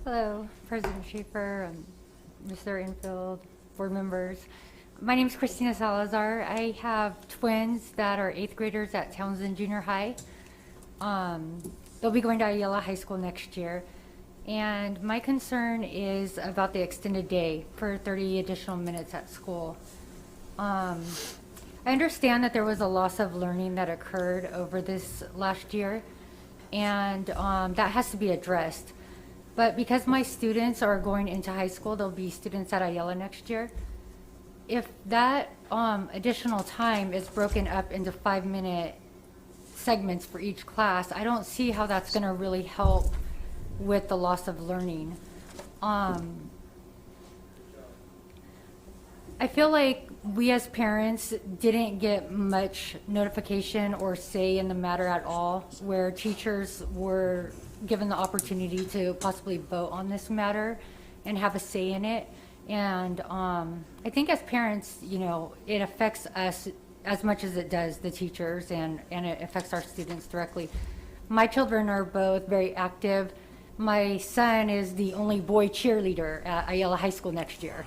Hello, President Schaefer, Mr. Infield, board members. My name is Christina Salazar. I have twins that are 8th graders at Townsend Junior High. They'll be going to Ayala High School next year. And my concern is about the extended day for 30 additional minutes at school. I understand that there was a loss of learning that occurred over this last year, and that has to be addressed. But because my students are going into high school, they'll be students at Ayala next year. If that additional time is broken up into 5-minute segments for each class, I don't see how that's going to really help with the loss of learning. I feel like we as parents didn't get much notification or say in the matter at all, where teachers were given the opportunity to possibly vote on this matter and have a say in it. And I think as parents, you know, it affects us as much as it does the teachers, and it affects our students directly. My children are both very active. My son is the only boy cheerleader at Ayala High School next year.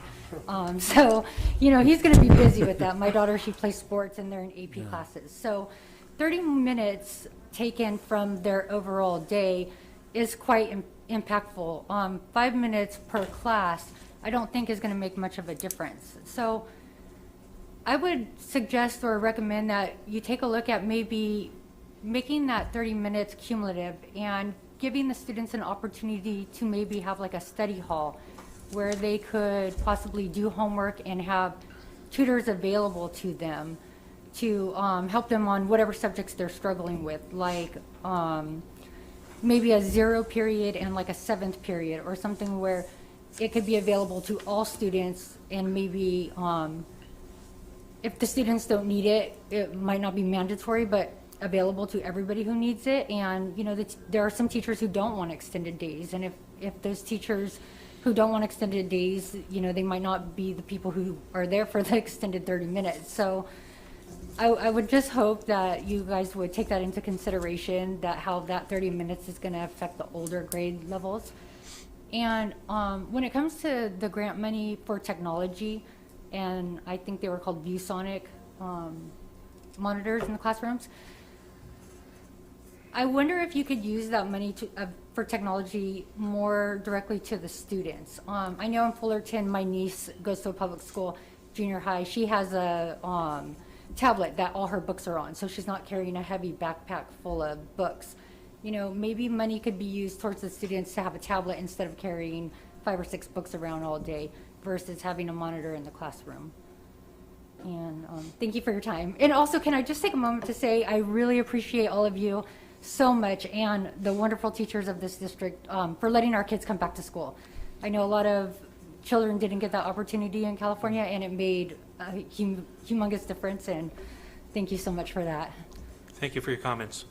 So, you know, he's gonna be busy with that. My daughter, she plays sports and they're in AP classes. So 30 minutes taken from their overall day is quite impactful. 5 minutes per class, I don't think is gonna make much of a difference. So I would suggest or recommend that you take a look at maybe making that 30 minutes cumulative and giving the students an opportunity to maybe have like a study hall where they could possibly do homework and have tutors available to them to help them on whatever subjects they're struggling with, like maybe a 0 period and like a 7th period, or something where it could be available to all students, and maybe if the students don't need it, it might not be mandatory, but available to everybody who needs it. And you know, there are some teachers who don't want extended days, and if those teachers who don't want extended days, you know, they might not be the people who are there for the extended 30 minutes. So I would just hope that you guys would take that into consideration, that how that 30 minutes is going to affect the older grade levels. And when it comes to the grant money for technology, and I think they were called ViewSonic monitors in the classrooms, I wonder if you could use that money for technology more directly to the students. I know in Fullerton, my niece goes to a public school, junior high. She has a tablet that all her books are on, so she's not carrying a heavy backpack full of books. You know, maybe money could be used towards the students to have a tablet instead of carrying 5 or 6 books around all day versus having a monitor in the classroom. And thank you for your time. And also, can I just take a moment to say I really appreciate all of you so much, and the wonderful teachers of this district for letting our kids come back to school. I know a lot of children didn't get that opportunity in California, and it made a humongous difference, and thank you so much for that. Thank you for your comments.